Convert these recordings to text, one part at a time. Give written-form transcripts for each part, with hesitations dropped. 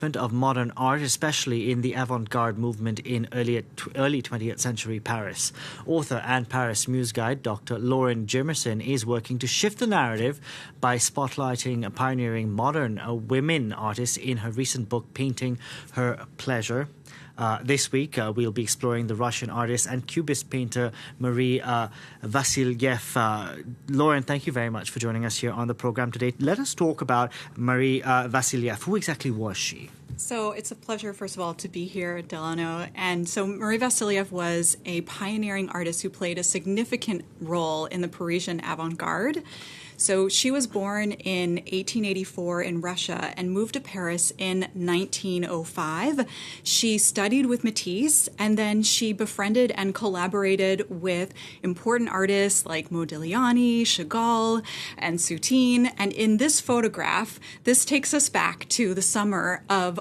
of modern art, especially in the avant-garde movement in early 20th century Paris. Author and Paris Muse guide Dr. Lauren Jimerson is working to shift the narrative by spotlighting pioneering modern women artists in her recent book, Painting Her Pleasure. This week, we'll be exploring the Russian artist and Cubist painter Marie Vassilieff. Lauren, thank you very much for joining us here on the program today. Let us talk about Marie Vassilieff. Who exactly was she? So it's a pleasure, first of all, to be here, Delano. And so Marie Vassilieff was a pioneering artist who played a significant role in the Parisian avant-garde. So she was born in 1884 in Russia and moved to Paris in 1905. She studied with Matisse, and then she befriended and collaborated with important artists like Modigliani, Chagall, and Soutine. And in this photograph, this takes us back to the summer of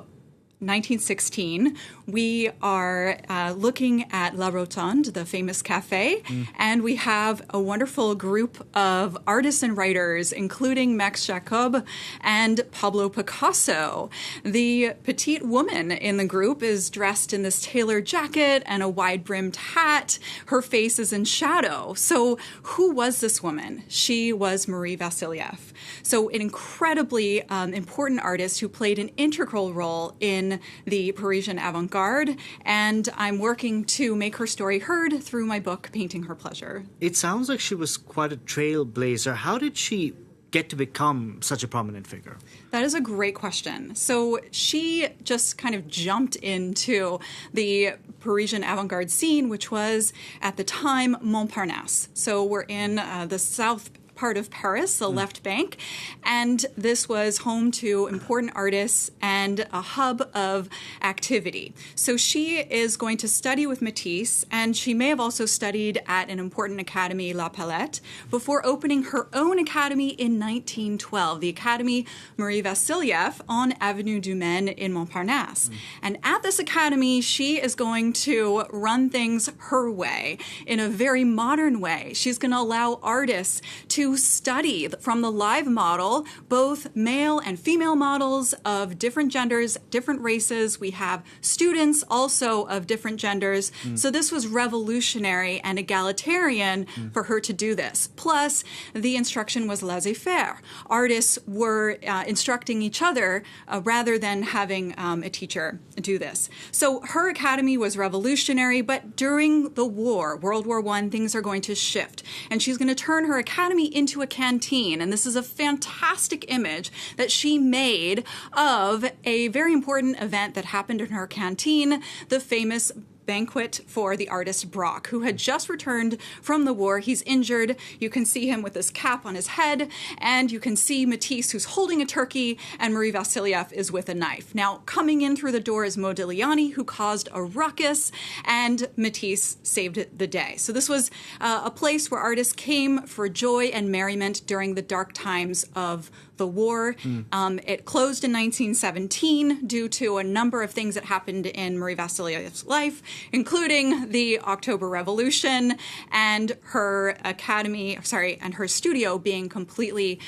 1916. We are looking at La Rotonde, the famous cafe, and we have a wonderful group of artists and writers, including Max Jacob and Pablo Picasso. The petite woman in the group is dressed in this tailored jacket and a wide-brimmed hat. Her face is in shadow. So who was this woman? She was Marie Vassilieff. So an incredibly important artist who played an integral role in the Parisian avant-garde, and I'm working to make her story heard through my book, Painting Her Pleasure. It sounds like she was quite a trailblazer. How did she get to become such a prominent figure? That is a great question. So she just kind of jumped into the Parisian avant-garde scene, which was at the time Montparnasse. So we're in the south part of Paris, the left bank, and this was home to important artists and a hub of activity. So she is going to study with Matisse, and she may have also studied at an important academy, La Palette, before opening her own academy in 1912, the Academy Marie Vassilieff on Avenue du Maine in Montparnasse. And at this academy, she is going to run things her way, in a very modern way. She's going to allow artists to study from the live model, both male and female models of different genders, different races. We have students also of different genders. So this was revolutionary and egalitarian for her to do this. Plus, the instruction was laissez-faire. Artists were instructing each other rather than having a teacher do this. So her academy was revolutionary, but during the war, World War I, things are going to shift. And she's going to turn her academy into a canteen. And this is a fantastic image that she made of a very important event that happened in her canteen, the famous banquet for the artist Braque, who had just returned from the war. He's injured. You can see him with this cap on his head, and you can see Matisse, who's holding a turkey, and Marie Vassilieff is with a knife. Now, coming in through the door is Modigliani, who caused a ruckus, and Matisse saved the day. So this was a place where artists came for joy and merriment during the dark times of the war. It closed in 1917 due to a number of things that happened in Marie Vassilieff's life, including the October Revolution and her and her studio being completely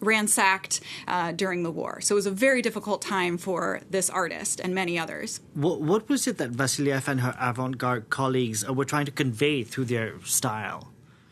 ransacked during the war. So it was a very difficult time for this artist and many others. What was it that Vassilieff and her avant-garde colleagues were trying to convey through their style?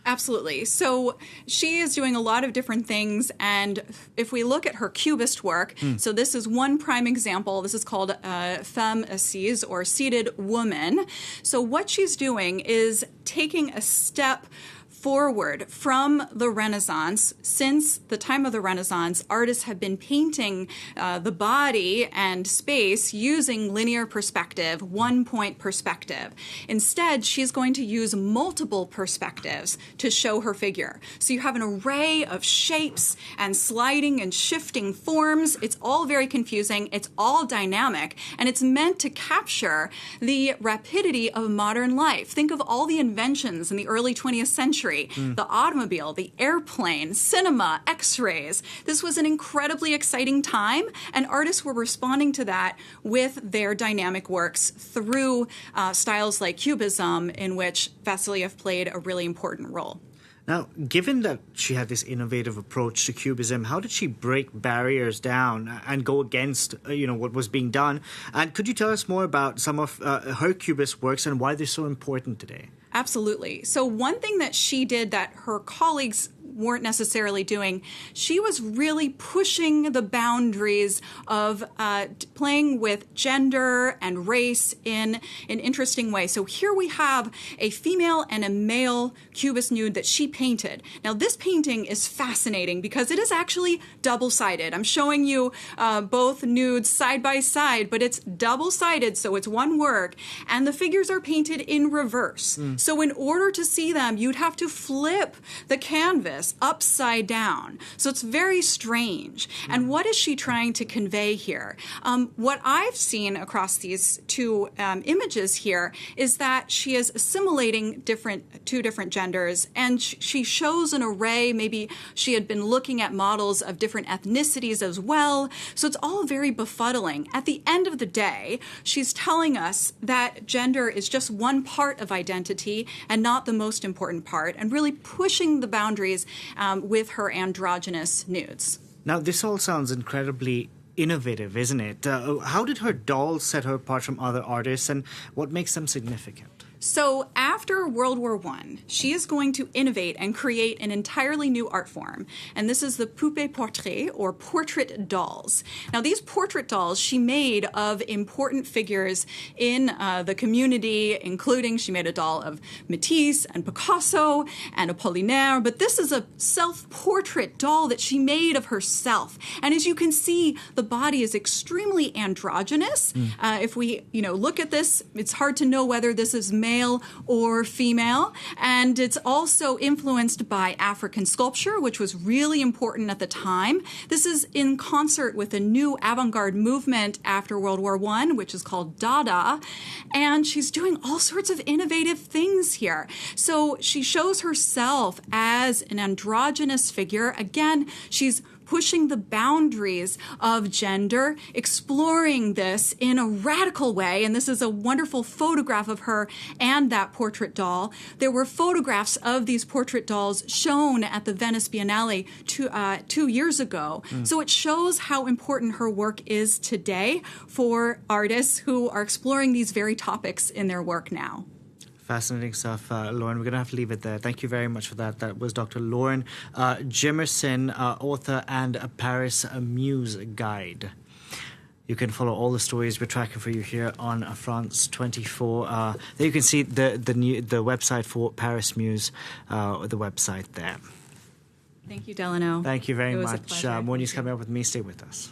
Absolutely. So she is doing a lot of different things. And if we look at her Cubist work, so this is one prime example. This is called Femme Assise, or Seated Woman. So what she's doing is taking a step forward from the Renaissance. Since the time of the Renaissance, artists have been painting the body and space using linear perspective, one-point perspective. Instead, she's going to use multiple perspectives to show her figure. So you have an array of shapes and sliding and shifting forms. It's all very confusing. It's all dynamic, and it's meant to capture the rapidity of modern life. Think of all the inventions in the early 20th century. The automobile, the airplane, cinema, x-rays. This was an incredibly exciting time, and artists were responding to that with their dynamic works through styles like Cubism, in which Vassilieff played a really important role. Now, given that she had this innovative approach to Cubism, how did she break barriers down and go against, what was being done? And could you tell us more about some of her Cubist works and why they're so important today? Absolutely. So one thing that she did that her colleagues weren't necessarily doing, she was really pushing the boundaries of playing with gender and race in an interesting way. So here we have a female and a male Cubist nude that she painted. Now this painting is fascinating because it is actually double-sided. I'm showing you both nudes side by side, but it's double-sided, so it's one work, and the figures are painted in reverse. So in order to see them, you'd have to flip the canvas upside down. So it's very strange. And what is she trying to convey here? What I've seen across these two images here is that she is assimilating two different genders, and she shows an array. Maybe she had been looking at models of different ethnicities as well. So it's all very befuddling. At the end of the day, she's telling us that gender is just one part of identity and not the most important part, and really pushing the boundaries with her androgynous nudes. Now, this all sounds incredibly innovative, isn't it? How did her dolls set her apart from other artists, and what makes them significant? So after World War I, she is going to innovate and create an entirely new art form. And this is the poupée portrait, or portrait dolls. Now, these portrait dolls she made of important figures in the community, including she made a doll of Matisse and Picasso and Apollinaire. But this is a self-portrait doll that she made of herself. And as you can see, the body is extremely androgynous. If we look at this, it's hard to know whether this is male or female, and it's also influenced by African sculpture, which was really important at the time. This is in concert with a new avant-garde movement after World War I, which is called Dada, and she's doing all sorts of innovative things here. So she shows herself as an androgynous figure. Again, she's pushing the boundaries of gender, exploring this in a radical way. And this is a wonderful photograph of her and that portrait doll. There were photographs of these portrait dolls shown at the Venice Biennale 2 years ago. So it shows how important her work is today for artists who are exploring these very topics in their work now. Fascinating stuff, Lauren. We're going to have to leave it there. Thank you very much for that. That was Dr. Lauren Jimerson, author and a Paris Muse guide. You can follow all the stories we're tracking for you here on France 24. There you can see the website for Paris Muse, the website there. Thank you, Delano. Thank you very much. More news coming up with me. Stay with us.